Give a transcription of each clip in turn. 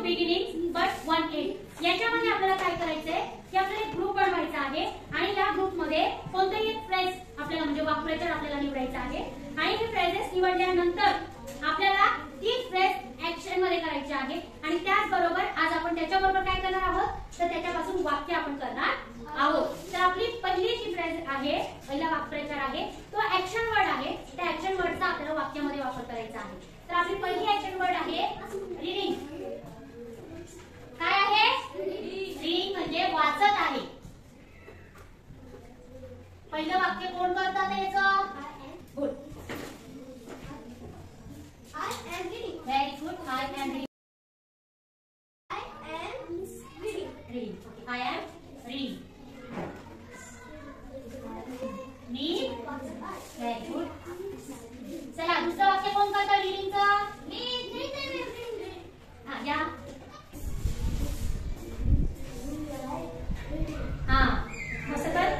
Beginning but one end. याच्यामध्ये आपल्याला काय करायचंय की आपल्याला एक ग्रुप बनवायचा आहे आणि या ग्रुप मध्ये कोणतेही एक फ्रेज आपल्याला म्हणजे वाक्प्रचार आपल्याला निवडायचा आहे आणि हे फ्रेजेस निवडल्यानंतर आपल्याला ती फ्रेज ऍक्शन मध्ये करायची आहे आणि त्याचबरोबर आज आपण त्याच्याबरोबर काय करणार आहोत तर त्याच्यापासून वाक्य आपण करणार आहोत। तर आपली पहिली जी फ्रेज आहे पहिला वाक्प्रचार आहे तो ऍक्शन वर्ड आहे। त्या ऍक्शन वर्डचा आपल्याला वाक्यामध्ये वापर करायचा आहे। तर आपली पहिली ऍक्शन वर्ड आहे रीडिंग। काय आहे रीडिंग म्हणजे वाचत आहे। पहिलं वाक्य कोण करतात याचं good I am reading. Very good. I am reading. I am reading. Reading. Okay. I am reading. Me. Very good. चला दुसरं वाक्य कोण करतं रीडिंगचं मी हा या हा कसं कर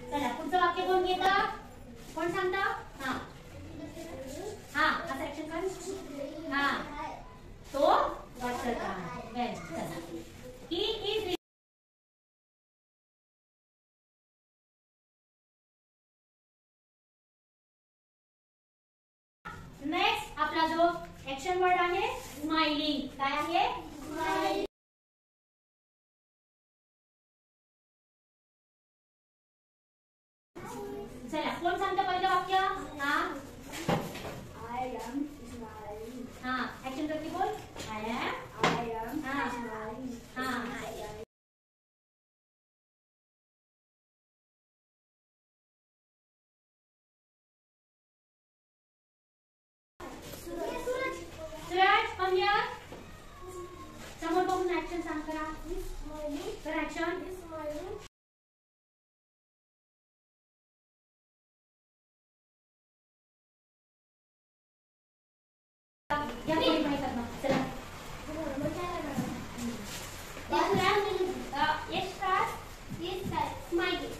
चला पुढचं वाक्य कोण घेतं कोण सांगतं हा हा असं ऍक्शन कर हा तो वाचत आहे वेल चला ही इज नेक्स्ट आपला जो ऍक्शन वर्ड आहे स्माइलिंग। काय आहे स्माइलिंग। चला कोण सांगतं पहिलं वाक्य हा आय एम स्माइलिंग हा ऍक्शन करते बोल आय एम स्माइलिंग हा सूरज कम हियर समोर बघून ऍक्शन सांग करा कर ऍक्शन या कोणी नाही करणार चला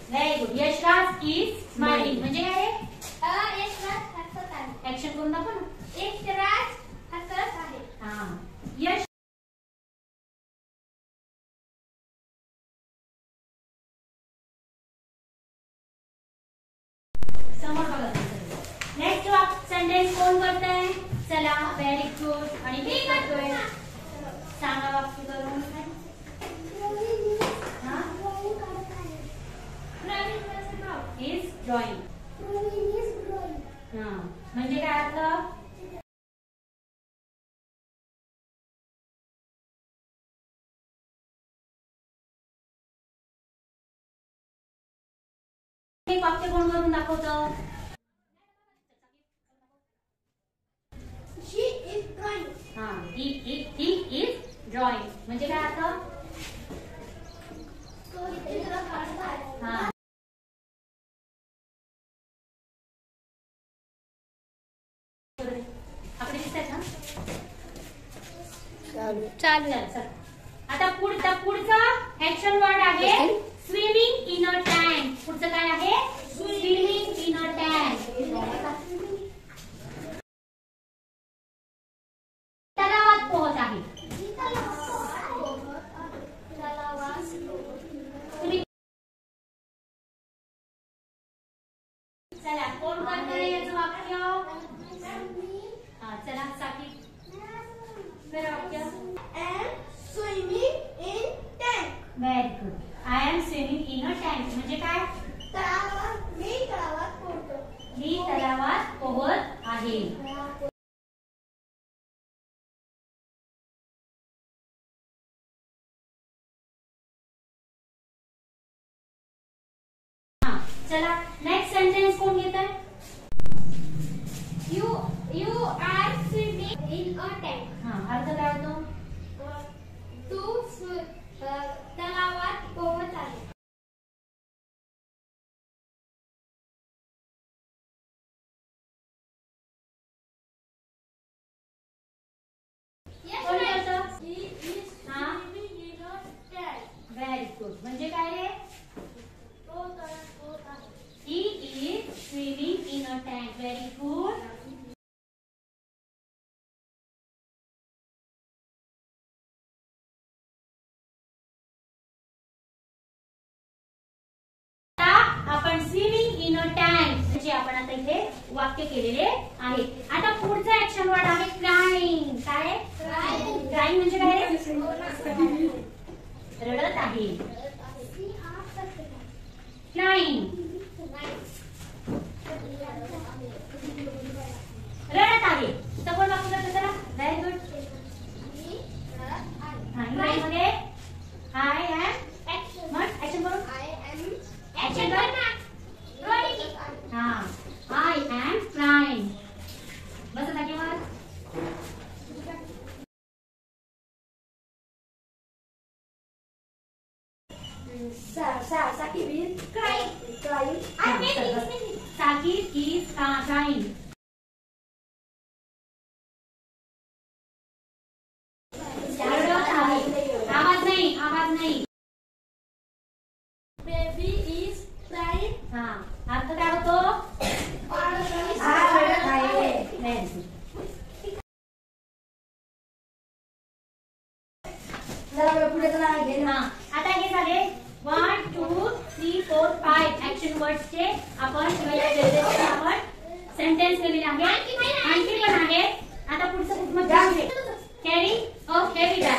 very good Yashraj is smiling म्हणजे काय यशराज हसत आहे। ऍक्शन करून दाखव ना यशराज हसत आहे हा यश समोर बघा। नेक्स्ट सेंटेन्स कोण करतंय चला व्हेरी गुड आणि मी करतोय सांगा वाक्य करून हा इज ड्रॉइंग हा म्हणजे काय अर्थ हे वाक्य कोण करून दाखवतं She is drawing. हा he is drawing म्हणजे काय अर्थ हा आपले दिसतात ना चालू आता पुढचं ऍक्शन वर्ड आहे स्विमिंग इन अ टँक। पुढचं काय आहे स्विमिंग इन अ टँक तलावात पोहत आहे। चला कोण करणार याचं वाक्य हा चला साकी कर वाक्य I am swimming in tank. Very good. I am swimming in a tank म्हणजे काय मी तलावात पोहतो मी तलावात पोहत आहे। चला नेक्स्ट सेंटेन्स कोण घेतंय you are swimming in a tank हा अर्थ काय होतो तू तलावात पोहत आहे। व्हेरी गुड म्हणजे काय रे He is swimming in a tank. Very good. इथे वाक्य केलेले आहे. आता पुढचं ऍक्शन वर्ड आहे क्राईंग. काय क्राईंग म्हणजे काय रे? रडत आहे. क्राईंग रडत आहे. सपोर्ट वाक्य करतो चला. Very good. मध्ये आय एम ऍक्शन करू. ऍक्शन कर ना. हा आय एम क्राईंग. बस जागेवर. Sakib is crying. Sakib is crying. आवाज नाही. Baby is crying. हा अर्थ काय होतो? आता हे झाले 1 2 3 4 5 ऍक्शन वर्ड्सचे आपण सेंटेन्स केलेले आहे. आणखी पण आहे. आता पुढचं कुठलं कॅरी अ हेवी बॅग.